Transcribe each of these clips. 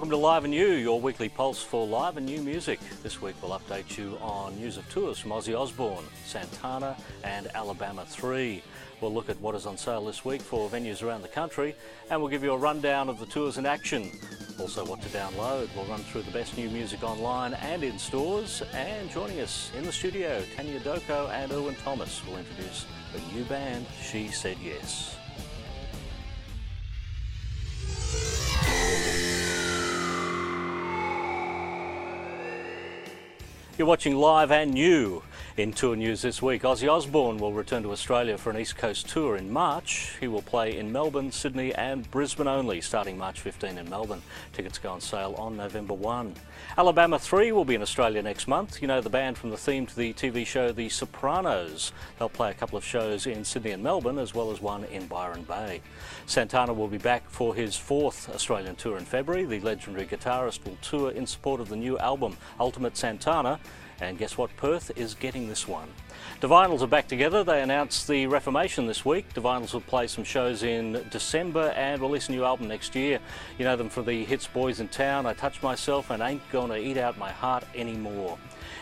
welcome to Live and New, your weekly pulse for live and new music. This week we'll update you on news of tours from Ozzy Osbourne, Santana and Alabama 3. We'll look at what is on sale this week for venues around the country, and we'll give you a rundown of the tours in action. Also what to download. We'll run through the best new music online and in stores. And joining us in the studio, Tania, Doko and Irwin Thomas will introduce a new band, She Said Yes. You're watching Live and New. In tour news this week, Ozzy Osbourne will return to Australia for an East Coast tour in March. He will play in Melbourne, Sydney and Brisbane only, starting March 15 in Melbourne. Tickets go on sale on November 1. Alabama 3 will be in Australia next month. You know the band from the theme to the TV show The Sopranos. They'll play a couple of shows in Sydney and Melbourne, as well as one in Byron Bay. Santana will be back for his 4th Australian tour in February. The legendary guitarist will tour in support of the new album, Ultimate Santana. And guess what? Perth is getting this one. The Vinyls are back together. They announced the Reformation this week. The Vinyls will play some shows in December and release a new album next year. You know them for the hits Boys in Town, I Touch Myself and Ain't Gonna Eat Out My Heart Anymore.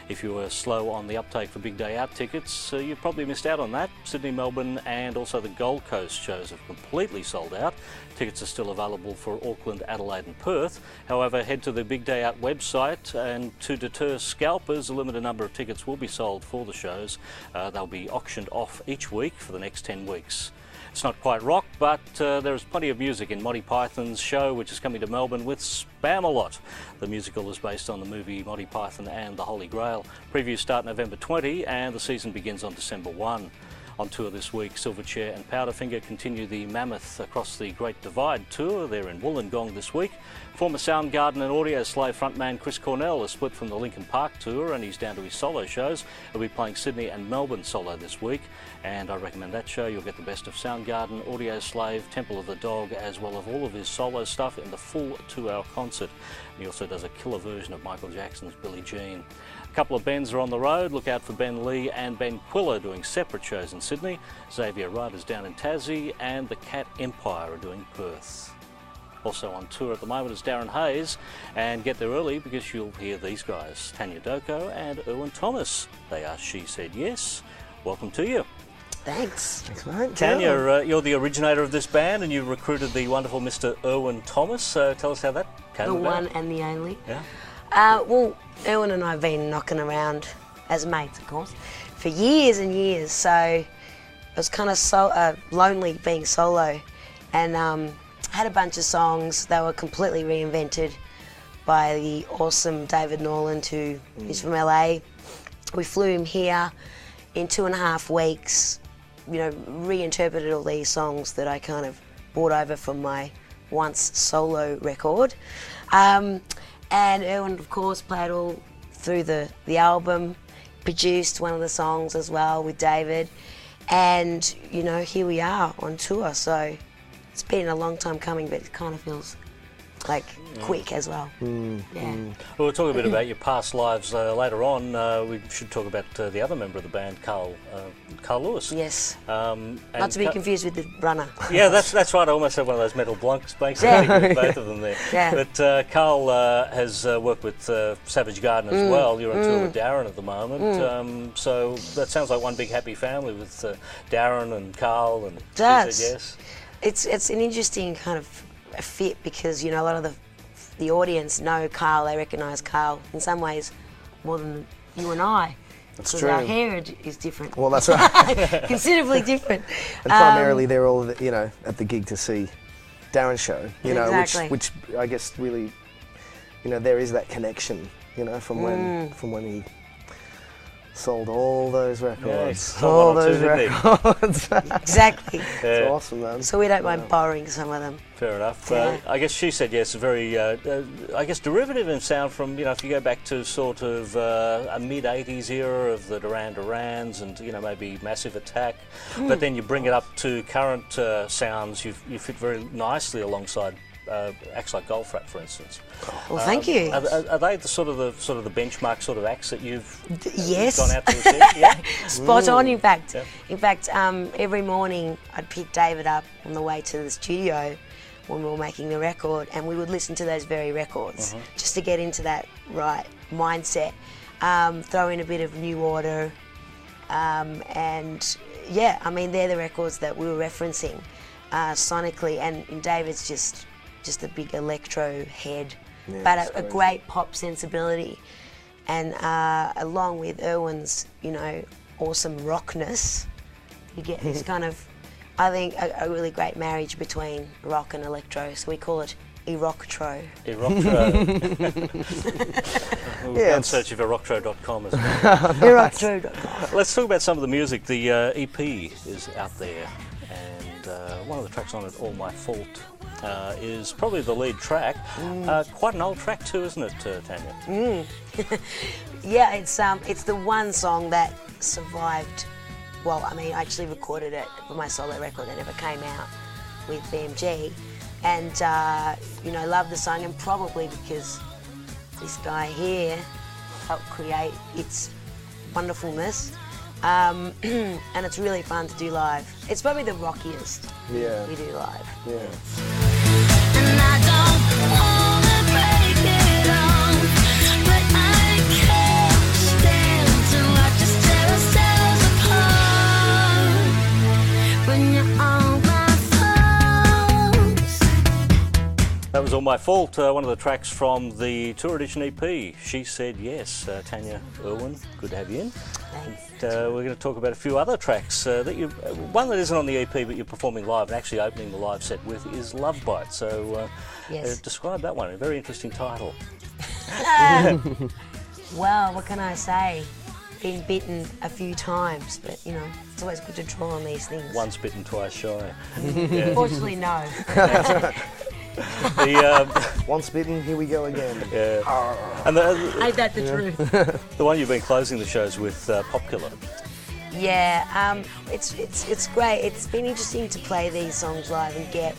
If you were slow on the uptake for Big Day Out tickets, you've probably missed out on that. Sydney, Melbourne and also the Gold Coast shows have completely sold out. Tickets are still available for Auckland, Adelaide and Perth. However, head to the Big Day Out website, and to deter scalpers, a limited number of tickets will be sold for the shows. They'll be auctioned off each week for the next 10 weeks. It's not quite rock, but there is plenty of music in Monty Python's show, which is coming to Melbourne with Spam-A-Lot. The musical is based on the movie Monty Python and the Holy Grail. Previews start November 20 and the season begins on December 1. On tour this week, Silverchair and Powderfinger continue the Mammoth Across the Great Divide tour. They're in Wollongong this week. Former Soundgarden and Audioslave frontman Chris Cornell is split from the Linkin Park tour and he's down to his solo shows. He'll be playing Sydney and Melbourne solo this week, and I recommend that show. You'll get the best of Soundgarden, Audioslave, Temple of the Dog, as well as all of his solo stuff in the full 2-hour concert. And he also does a killer version of Michael Jackson's Billie Jean. A couple of Bens are on the road. Look out for Ben Lee and Ben Quiller doing separate shows in Sydney. Xavier Rudd is down in Tassie, and the Cat Empire are doing Perth. Also on tour at the moment is Darren Hayes, and get there early because you'll hear these guys, Tania, Doko and Irwin Thomas. They are She Said Yes. Welcome to you. Thanks. Thanks, mate. Tania, you're the originator of this band and you recruited the wonderful Mr. Irwin Thomas. Tell us how that came about. The one and the only. Yeah. Well, Irwin and I have been knocking around as mates, of course, for years and years. So it was kind of lonely being solo, and I had a bunch of songs that were completely reinvented by the awesome David Norland, who is from LA. We flew him here in 2.5 weeks, reinterpreted all these songs that I kind of brought over from my once solo record. And Irwin, of course, played all through the album, produced one of the songs as well with David. And, here we are on tour. So it's been a long time coming, but it kind of feels like quick as well. Well, we'll talk a bit about your past lives later on. We should talk about the other member of the band, Carl Lewis. Yes. Not to be confused with the runner. Yeah, that's right. I almost have one of those metal blanks, basically, both of them there. Yeah. But Carl has worked with Savage Garden as well. You're on tour with Darren at the moment. So that sounds like one big happy family with Darren and Carl and She Said Yes. It's an interesting kind of a fit because a lot of the audience know Carl, they recognise Carl in some ways more than you and I. That's true. Because our hair is different. Well, that's right. Considerably different. And primarily they're all at the gig to see Darren's show, exactly. which I guess really, there is that connection, from when he sold all those records. Yeah, all those records. Exactly. It's awesome, man. So we don't mind borrowing some of them. Fair enough. Yeah. I guess She Said Yes, a very, derivative in sound from, if you go back to sort of a mid-80s era of the Duran Durans and, maybe Massive Attack. But then you bring it up to current sounds, you fit very nicely alongside acts like Goldfrapp, for instance. Well, thank you. Are they the sort of the benchmark sort of acts that you've gone out to see? Yeah? Spot on, in fact. Yeah. In fact, every morning I'd pick David up on the way to the studio when we were making the record, and we would listen to those very records just to get into that right mindset. Throw in a bit of New Order, and yeah, I mean, they're the records that we were referencing sonically, and David's just a big electro head, but a great pop sensibility, and along with Irwin's, you know, awesome rockness, you get this kind of, I think, a really great marriage between rock and electro, so we call it Erocktro. We'll go and search for erocktro.com as well. Erocktro.com. Let's talk about some of the music. The EP is out there, and one of the tracks on it, All My Fault, is probably the lead track. Quite an old track too, isn't it, Tanya? Yeah, it's the one song that survived. Well, I mean, I actually recorded it for my solo record that never came out with BMG, and you know, love the song, and probably because this guy here helped create its wonderfulness, and it's really fun to do live. It's probably the rockiest we do live. Yeah. And I don't wanna break it off, but I can't stand to watch us tear ourselves apart when you're on my phone. That was All My Fault, one of the tracks from the Tour Edition EP, She Said Yes. Tanya, Irwin, good to have you in. Thanks. And, we're going to talk about a few other tracks. One that isn't on the EP but you're performing live and actually opening the live set with is Love Bite. So Yes. describe that one, a very interesting title. Well, what can I say? Been bitten a few times, but you know, it's always good to draw on these things. Once bitten, twice shy. Unfortunately, no. Once bitten, here we go again. And Ain't that the truth? the one you've been closing the shows with, Pop Killer. Yeah, it's great. It's been interesting to play these songs live and get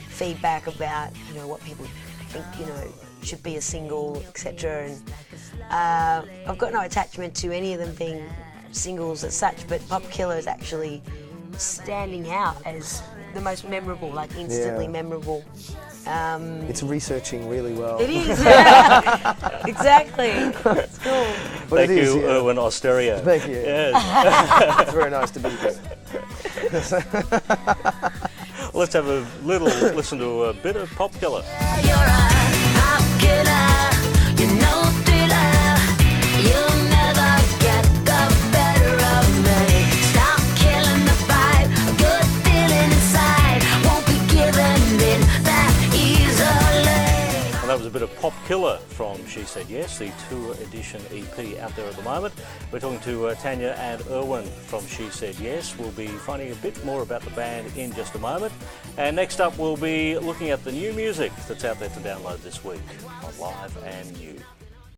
feedback about, you know, what people think, you know, should be a single, etc. And I've got no attachment to any of them being singles as such, but Pop Killer is actually standing out as the most memorable, like instantly memorable. It's researching really well. It is, yeah. Exactly. It's cool. But Thank it is, you, yeah. Irwin Osterio. Thank you. Yes. It's very nice to be here. Let's have a little listen to a bit of Pop Killer. You're a pop killer, you know thriller. You'll never get the better of me. Stop killing the vibe, a good feeling inside. Won't be giving in that easily. And that was a bit of Pop Killer from She Said Yes, the Tour Edition EP out there at the moment. We're talking to Tanya and Irwin from She Said Yes. We'll be finding a bit more about the band in just a moment. And next up, we'll be looking at the new music that's out there to download this week on Live and New.